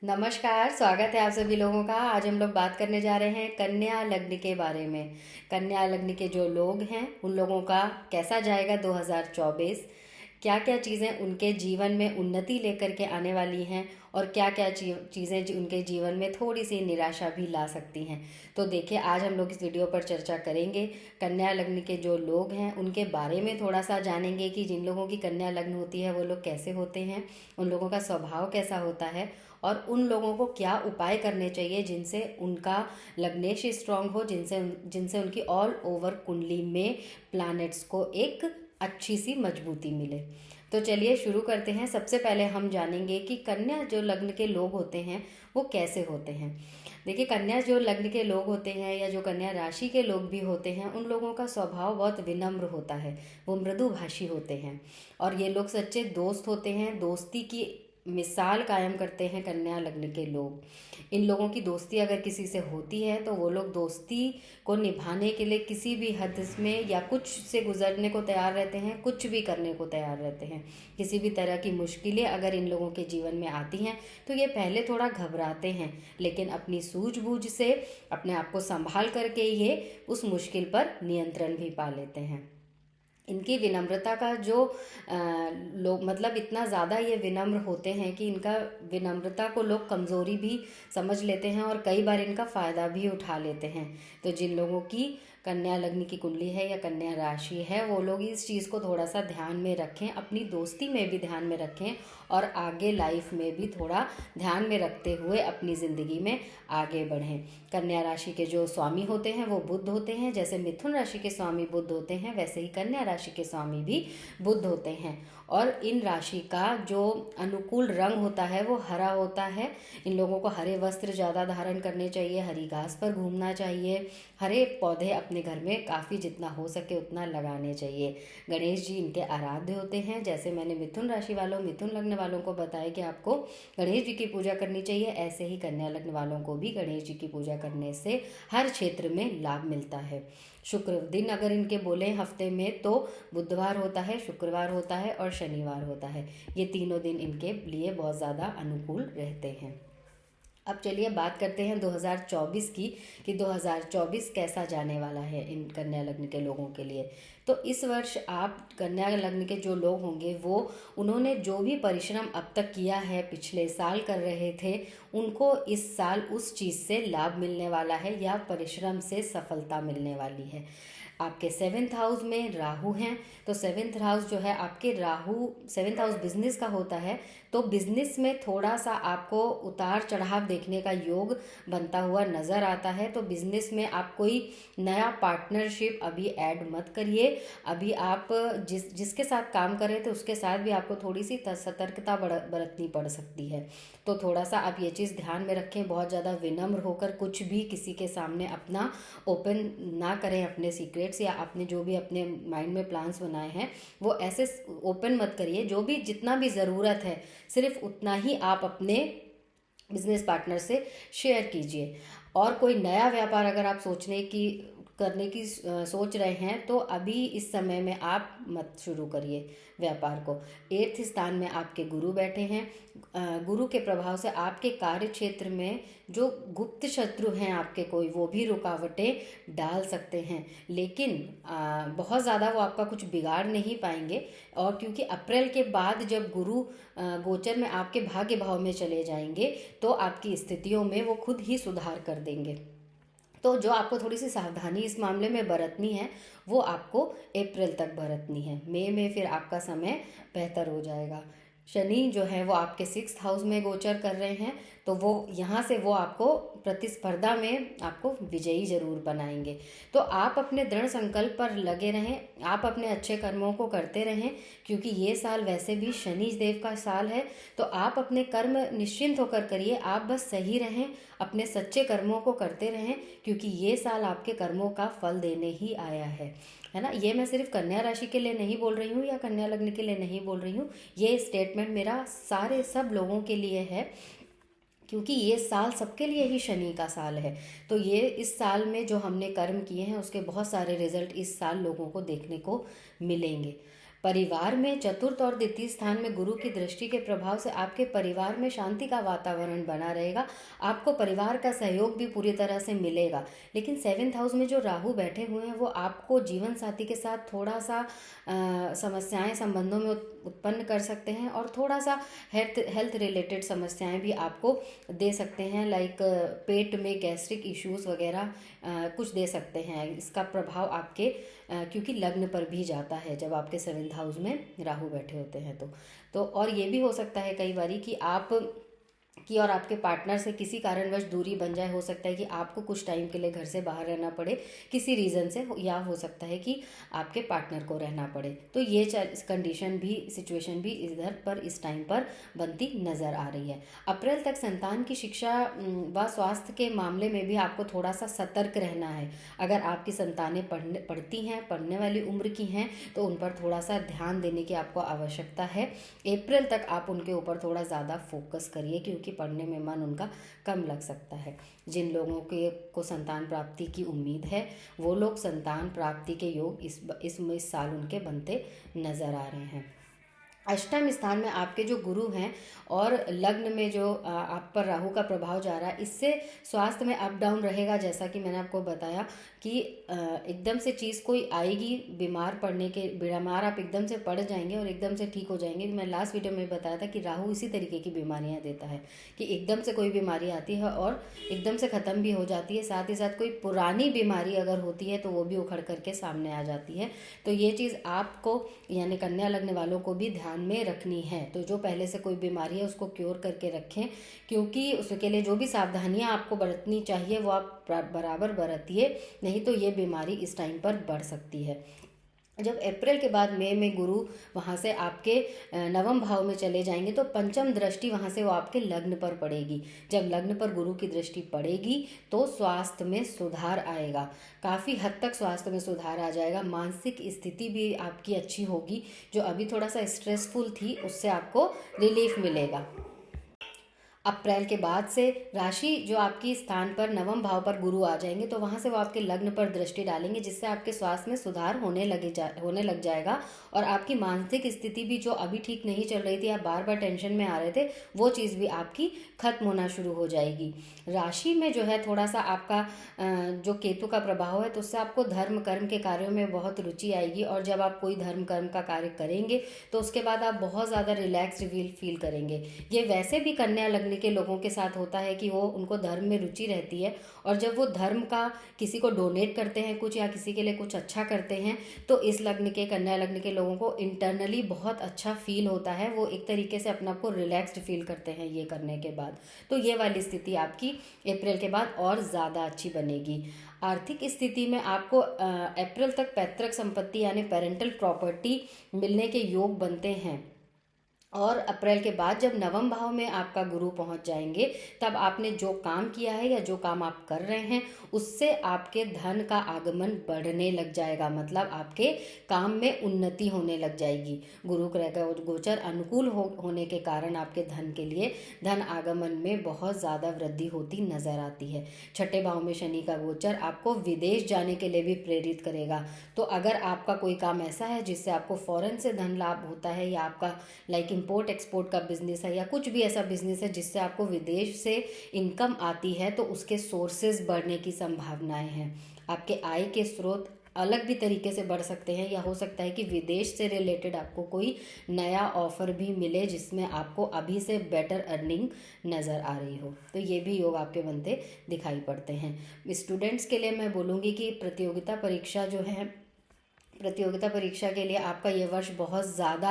नमस्कार, स्वागत है आप सभी लोगों का। आज हम लोग बात करने जा रहे हैं कन्या लग्न के बारे में। कन्या लग्न के जो लोग हैं उन लोगों का कैसा जाएगा 2024, क्या क्या चीज़ें उनके जीवन में उन्नति लेकर के आने वाली हैं और क्या क्या चीज़ें उनके जीवन में थोड़ी सी निराशा भी ला सकती हैं। तो देखिए, आज हम लोग इस वीडियो पर चर्चा करेंगे। कन्या लग्न के जो लोग हैं उनके बारे में थोड़ा सा जानेंगे कि जिन लोगों की कन्या लग्न होती है वो लोग कैसे होते हैं, उन लोगों का स्वभाव कैसा होता है और उन लोगों को क्या उपाय करने चाहिए जिनसे उनका लग्नेश स्ट्रांग हो, जिनसे जिनसे उनकी ऑल ओवर कुंडली में प्लैनेट्स को एक अच्छी सी मजबूती मिले। तो चलिए शुरू करते हैं। सबसे पहले हम जानेंगे कि कन्या जो लग्न के लोग होते हैं वो कैसे होते हैं। देखिए, कन्या जो लग्न के लोग होते हैं या जो कन्या राशि के लोग भी होते हैं उन लोगों का स्वभाव बहुत विनम्र होता है, वो मृदुभाषी होते हैं और ये लोग सच्चे दोस्त होते हैं। दोस्ती की मिसाल कायम करते हैं कन्या लग्न के लोग। इन लोगों की दोस्ती अगर किसी से होती है तो वो लोग दोस्ती को निभाने के लिए किसी भी हद में या कुछ से गुजरने को तैयार रहते हैं, कुछ भी करने को तैयार रहते हैं। किसी भी तरह की मुश्किलें अगर इन लोगों के जीवन में आती हैं तो ये पहले थोड़ा घबराते हैं, लेकिन अपनी सूझबूझ से अपने आप को संभाल करके ये उस मुश्किल पर नियंत्रण भी पा लेते हैं। इनकी विनम्रता का जो लोग मतलब इतना ज़्यादा ये विनम्र होते हैं कि इनका विनम्रता को लोग कमज़ोरी भी समझ लेते हैं और कई बार इनका फ़ायदा भी उठा लेते हैं। तो जिन लोगों की कन्या लग्न की कुंडली है या कन्या राशि है वो लोग इस चीज़ को थोड़ा सा ध्यान में रखें, अपनी दोस्ती में भी ध्यान में रखें और आगे लाइफ में भी थोड़ा ध्यान में रखते हुए अपनी ज़िंदगी में आगे बढ़ें। कन्या राशि के जो स्वामी होते हैं वो बुध होते हैं। जैसे मिथुन राशि के स्वामी बुध होते हैं वैसे ही कन्या राशि के स्वामी भी बुध होते हैं। और इन राशि का जो अनुकूल रंग होता है वो हरा होता है। इन लोगों को हरे वस्त्र ज़्यादा धारण करने चाहिए, हरी घास पर घूमना चाहिए, हरे पौधे अपने घर में काफ़ी जितना हो सके उतना लगाने चाहिए। गणेश जी इनके आराध्य होते हैं। जैसे मैंने मिथुन राशि वालों, मिथुन लग्न वालों को बताया कि आपको गणेश जी की पूजा करनी चाहिए, ऐसे ही कन्या लग्न वालों को भी गणेश जी की पूजा करने से हर क्षेत्र में लाभ मिलता है। शुक्र दिन अगर इनके बोले हफ्ते में तो बुधवार होता है, शुक्रवार होता है और शनिवार होता है। ये तीनों दिन इनके लिए बहुत ज़्यादा अनुकूल रहते हैं। अब चलिए बात करते हैं 2024 की कि 2024 कैसा जाने वाला है इन कन्या लग्न के लोगों के लिए। तो इस वर्ष आप कन्या लग्न के जो लोग होंगे वो उन्होंने जो भी परिश्रम अब तक किया है, पिछले साल कर रहे थे, उनको इस साल उस चीज़ से लाभ मिलने वाला है या परिश्रम से सफलता मिलने वाली है। आपके सेवेंथ हाउस में राहु हैं, तो सेवेंथ हाउस जो है आपके राहु, सेवेंथ हाउस बिजनेस का होता है। तो बिजनेस में थोड़ा सा आपको उतार चढ़ाव देखने का योग बनता हुआ नज़र आता है। तो बिजनेस में आप कोई नया पार्टनरशिप अभी ऐड मत करिए। अभी आप जिसके साथ काम कर रहे थे उसके साथ भी आपको थोड़ी सी सतर्कता बरतनी पड़ सकती है। तो थोड़ा सा आप ये चीज़ ध्यान में रखें, बहुत ज़्यादा विनम्र होकर कुछ भी किसी के सामने अपना ओपन ना करें, अपने सीक्रेट्स या आपने जो भी अपने माइंड में प्लान्स बनाए हैं वो ऐसे ओपन मत करिए। जो भी जितना भी ज़रूरत है सिर्फ उतना ही आप अपने बिजनेस पार्टनर से शेयर कीजिए। और कोई नया व्यापार अगर आप सोचने की करने की सोच रहे हैं तो अभी इस समय में आप मत शुरू करिए व्यापार को। एट्थ स्थान में आपके गुरु बैठे हैं। गुरु के प्रभाव से आपके कार्य क्षेत्र में जो गुप्त शत्रु हैं आपके कोई, वो भी रुकावटें डाल सकते हैं, लेकिन बहुत ज़्यादा वो आपका कुछ बिगाड़ नहीं पाएंगे। और क्योंकि अप्रैल के बाद जब गुरु गोचर में आपके भाग्य भाव में चले जाएंगे तो आपकी स्थितियों में वो खुद ही सुधार कर देंगे। तो जो आपको थोड़ी सी सावधानी इस मामले में बरतनी है वो आपको अप्रैल तक बरतनी है। मई में फिर आपका समय बेहतर हो जाएगा। शनि जो है वो आपके सिक्स्थ हाउस में गोचर कर रहे हैं, तो वो यहाँ से वो आपको प्रतिस्पर्धा में आपको विजयी जरूर बनाएंगे। तो आप अपने दृढ़ संकल्प पर लगे रहें, आप अपने अच्छे कर्मों को करते रहें, क्योंकि ये साल वैसे भी शनि देव का साल है। तो आप अपने कर्म निश्चिंत होकर करिए, आप बस सही रहें, अपने सच्चे कर्मों को करते रहें, क्योंकि ये साल आपके कर्मों का फल देने ही आया है ना। ये मैं सिर्फ कन्या राशि के लिए नहीं बोल रही हूँ या कन्या लग्न के लिए नहीं बोल रही हूँ, ये स्टेटमेंट मेरा सारे सब लोगों के लिए है, क्योंकि ये साल सबके लिए ही शनि का साल है। तो ये इस साल में जो हमने कर्म किए हैं उसके बहुत सारे रिजल्ट इस साल लोगों को देखने को मिलेंगे। परिवार में चतुर्थ और द्वितीय स्थान में गुरु की दृष्टि के प्रभाव से आपके परिवार में शांति का वातावरण बना रहेगा। आपको परिवार का सहयोग भी पूरी तरह से मिलेगा। लेकिन 7th हाउस में जो राहु बैठे हुए हैं वो आपको जीवन साथी के साथ थोड़ा सा समस्याएं संबंधों में उत्पन्न कर सकते हैं, और थोड़ा सा हेल्थ रिलेटेड समस्याएं भी आपको दे सकते हैं, लाइक पेट में गैस्ट्रिक इश्यूज वगैरह कुछ दे सकते हैं। इसका प्रभाव आपके क्योंकि लग्न पर भी जाता है जब आपके 7th हाउस में राहु बैठे होते हैं तो और ये भी हो सकता है कई बारी कि आप की और आपके पार्टनर से किसी कारणवश दूरी बन जाए। हो सकता है कि आपको कुछ टाइम के लिए घर से बाहर रहना पड़े किसी रीज़न से, या हो सकता है कि आपके पार्टनर को रहना पड़े। तो ये कंडीशन भी, सिचुएशन भी इधर पर इस टाइम पर बनती नज़र आ रही है। अप्रैल तक संतान की शिक्षा व स्वास्थ्य के मामले में भी आपको थोड़ा सा सतर्क रहना है। अगर आपकी संतानें पढ़ती हैं, पढ़ने वाली उम्र की हैं, तो उन पर थोड़ा सा ध्यान देने की आपको आवश्यकता है। अप्रैल तक आप उनके ऊपर थोड़ा ज़्यादा फोकस करिए, क्योंकि पढ़ने में मन उनका कम लग सकता है। जिन लोगों को संतान प्राप्ति की उम्मीद है वो लोग संतान प्राप्ति के योग इस साल उनके बनते नज़र आ रहे हैं। अष्टम स्थान में आपके जो गुरु हैं और लग्न में जो आप पर राहु का प्रभाव जा रहा है, इससे स्वास्थ्य में अप डाउन रहेगा। जैसा कि मैंने आपको बताया कि एकदम से चीज़ कोई आएगी, बीमार आप एकदम से पड़ जाएंगे और एकदम से ठीक हो जाएंगे। मैं लास्ट वीडियो में बताया था कि राहु इसी तरीके की बीमारियां देता है कि एकदम से कोई बीमारी आती है और एकदम से ख़त्म भी हो जाती है। साथ ही साथ कोई पुरानी बीमारी अगर होती है तो वो भी उखड़ करके सामने आ जाती है। तो ये चीज़ आपको यानी कन्या लग्न वालों को भी ध्यान में रखनी है। तो जो पहले से कोई बीमारी है उसको क्योर करके रखें, क्योंकि उसके लिए जो भी सावधानियां आपको बरतनी चाहिए वो आप बराबर बरतिए, नहीं तो ये बीमारी इस टाइम पर बढ़ सकती है। जब अप्रैल के बाद मई में गुरु वहाँ से आपके नवम भाव में चले जाएंगे तो पंचम दृष्टि वहाँ से वो आपके लग्न पर पड़ेगी। जब लग्न पर गुरु की दृष्टि पड़ेगी तो स्वास्थ्य में सुधार आएगा, काफ़ी हद तक स्वास्थ्य में सुधार आ जाएगा। मानसिक स्थिति भी आपकी अच्छी होगी, जो अभी थोड़ा सा स्ट्रेसफुल थी उससे आपको रिलीफ मिलेगा। अप्रैल के बाद से राशि जो आपकी स्थान पर नवम भाव पर गुरु आ जाएंगे तो वहाँ से वो आपके लग्न पर दृष्टि डालेंगे, जिससे आपके स्वास्थ्य में सुधार होने लग जाएगा। और आपकी मानसिक स्थिति भी जो अभी ठीक नहीं चल रही थी, आप बार बार टेंशन में आ रहे थे, वो चीज़ भी आपकी खत्म होना शुरू हो जाएगी। राशि में जो है थोड़ा सा आपका जो केतु का प्रभाव है, तो उससे आपको धर्म कर्म के कार्यों में बहुत रुचि आएगी। और जब आप कोई धर्म कर्म का कार्य करेंगे तो उसके बाद आप बहुत ज़्यादा रिलैक्स्ड फील करेंगे। ये वैसे भी कन्या लग्न के लोगों के साथ होता है कि वो उनको धर्म में रुचि रहती है, और जब वो धर्म का किसी को डोनेट करते हैं कुछ, या किसी के लिए कुछ अच्छा करते हैं, तो इस लग्न के कन्या लग्न के लोगों को इंटरनली बहुत अच्छा फील होता है। वो एक तरीके से अपने आप को रिलैक्स्ड फील करते हैं ये करने के बाद। तो ये वाली स्थिति आपकी अप्रैल के बाद और ज़्यादा अच्छी बनेगी। आर्थिक स्थिति में आपको अप्रैल तक पैतृक संपत्ति यानी पेरेंटल प्रॉपर्टी मिलने के योग बनते हैं। और अप्रैल के बाद जब नवम भाव में आपका गुरु पहुंच जाएंगे, तब आपने जो काम किया है या जो काम आप कर रहे हैं उससे आपके धन का आगमन बढ़ने लग जाएगा, मतलब आपके काम में उन्नति होने लग जाएगी। गुरु ग्रह का गोचर अनुकूल होने के कारण आपके धन के लिए धन आगमन में बहुत ज़्यादा वृद्धि होती नजर आती है। छठे भाव में शनि का गोचर आपको विदेश जाने के लिए भी प्रेरित करेगा। तो अगर आपका कोई काम ऐसा है जिससे आपको फॉरेन से धन लाभ होता है, या आपका लाइक इंपोर्ट एक्सपोर्ट का बिजनेस है, या कुछ भी ऐसा बिजनेस है जिससे आपको विदेश से इनकम आती है, तो उसके सोर्सेज बढ़ने की संभावनाएं हैं। आपके आय के स्रोत अलग भी तरीके से बढ़ सकते हैं, या हो सकता है कि विदेश से रिलेटेड आपको कोई नया ऑफर भी मिले जिसमें आपको अभी से बेटर अर्निंग नज़र आ रही हो। तो ये भी योग आपके बनते दिखाई पड़ते हैं। स्टूडेंट्स के लिए मैं बोलूँगी कि प्रतियोगिता परीक्षा के लिए आपका ये वर्ष बहुत ज़्यादा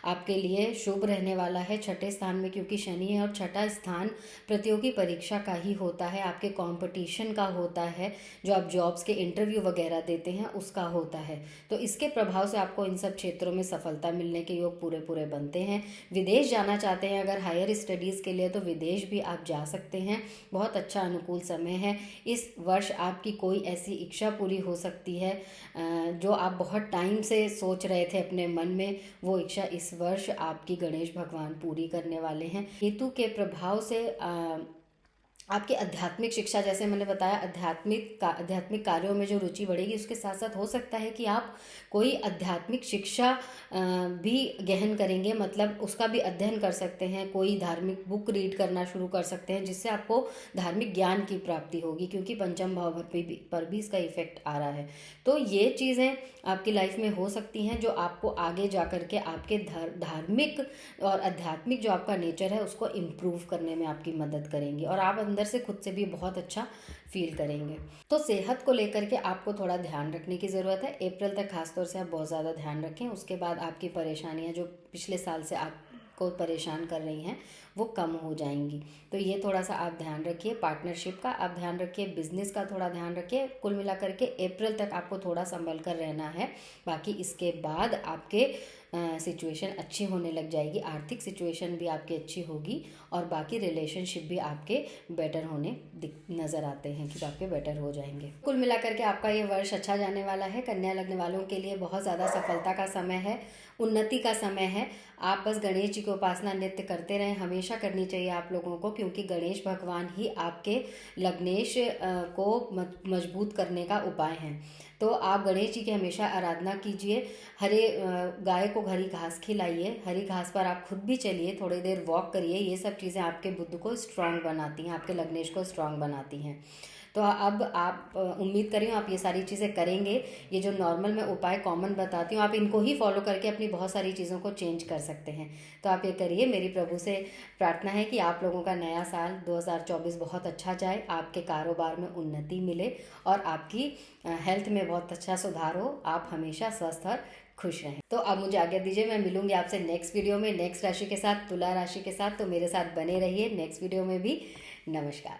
आपके लिए शुभ रहने वाला है। छठे स्थान में क्योंकि शनि है, और छठा स्थान प्रतियोगी परीक्षा का ही होता है, आपके कंपटीशन का होता है, जो आप जॉब्स के इंटरव्यू वगैरह देते हैं उसका होता है। तो इसके प्रभाव से आपको इन सब क्षेत्रों में सफलता मिलने के योग पूरे बनते हैं। विदेश जाना चाहते हैं अगर हायर स्टडीज़ के लिए, तो विदेश भी आप जा सकते हैं। बहुत अच्छा अनुकूल समय है। इस वर्ष आपकी कोई ऐसी इच्छा पूरी हो सकती है जो आप बहुत टाइम से सोच रहे थे अपने मन में, वो इच्छा इस वर्ष आपकी गणेश भगवान पूरी करने वाले हैं। केतु के प्रभाव से आपकी आध्यात्मिक शिक्षा, जैसे मैंने बताया, आध्यात्मिक कार्यों में जो रुचि बढ़ेगी, उसके साथ साथ हो सकता है कि आप कोई आध्यात्मिक शिक्षा भी गहन करेंगे, मतलब उसका भी अध्ययन कर सकते हैं, कोई धार्मिक बुक रीड करना शुरू कर सकते हैं, जिससे आपको धार्मिक ज्ञान की प्राप्ति होगी, क्योंकि पंचम भाव पर भी इसका इफेक्ट आ रहा है। तो ये चीज़ें आपकी लाइफ में हो सकती हैं जो आपको आगे जा कर के आपके धार्मिक और आध्यात्मिक जो आपका नेचर है उसको इम्प्रूव करने में आपकी मदद करेंगी, और आप अंदर से खुद से भी बहुत अच्छा फील करेंगे। तो सेहत को लेकर के आपको थोड़ा ध्यान रखने की ज़रूरत है। अप्रैल तक खासतौर से आप बहुत ज़्यादा ध्यान रखें, उसके बाद आपकी परेशानियां जो पिछले साल से आपको परेशान कर रही हैं वो कम हो जाएंगी। तो ये थोड़ा सा आप ध्यान रखिए। पार्टनरशिप का आप ध्यान रखिए, बिजनेस का थोड़ा ध्यान रखिए। कुल मिलाकर के अप्रैल तक आपको थोड़ा संभल कर रहना है। बाकी इसके बाद आपके सिचुएशन अच्छी होने लग जाएगी, आर्थिक सिचुएशन भी आपकी अच्छी होगी, और बाकी रिलेशनशिप भी आपके बेटर होने नज़र आते हैं कि आपके बेटर हो जाएंगे। कुल मिलाकर के आपका ये वर्ष अच्छा जाने वाला है। कन्या लग्न वालों के लिए बहुत ज़्यादा सफलता का समय है, उन्नति का समय है। आप बस गणेश जी की उपासना नित्य करते रहें, हमेशा करनी चाहिए आप लोगों को, क्योंकि गणेश भगवान ही आपके लग्नेश को मजबूत करने का उपाय हैं। तो आप गणेश जी की हमेशा आराधना कीजिए। हरे गाय को हरी घास खिलाइए, हरी घास पर आप खुद भी चलिए, थोड़ी देर वॉक करिए। ये सब चीज़ें आपके बुद्ध को स्ट्रांग बनाती हैं, आपके लग्नेश को स्ट्रांग बनाती हैं। तो अब आप उम्मीद कर रही हूँ आप ये सारी चीज़ें करेंगे। ये जो नॉर्मल मैं उपाय कॉमन बताती हूँ, आप इनको ही फॉलो करके अपनी बहुत सारी चीज़ों को चेंज कर सकते हैं। तो आप ये करिए। मेरी प्रभु से प्रार्थना है कि आप लोगों का नया साल 2024 बहुत अच्छा जाए, आपके कारोबार में उन्नति मिले, और आपकी हेल्थ में बहुत अच्छा सुधार हो, आप हमेशा स्वस्थ और खुश रहें। तो अब मुझे आज्ञा दीजिए, मैं मिलूंगी आपसे नेक्स्ट वीडियो में नेक्स्ट राशि के साथ, तुला राशि के साथ। तो मेरे साथ बने रहिए नेक्स्ट वीडियो में भी। नमस्कार।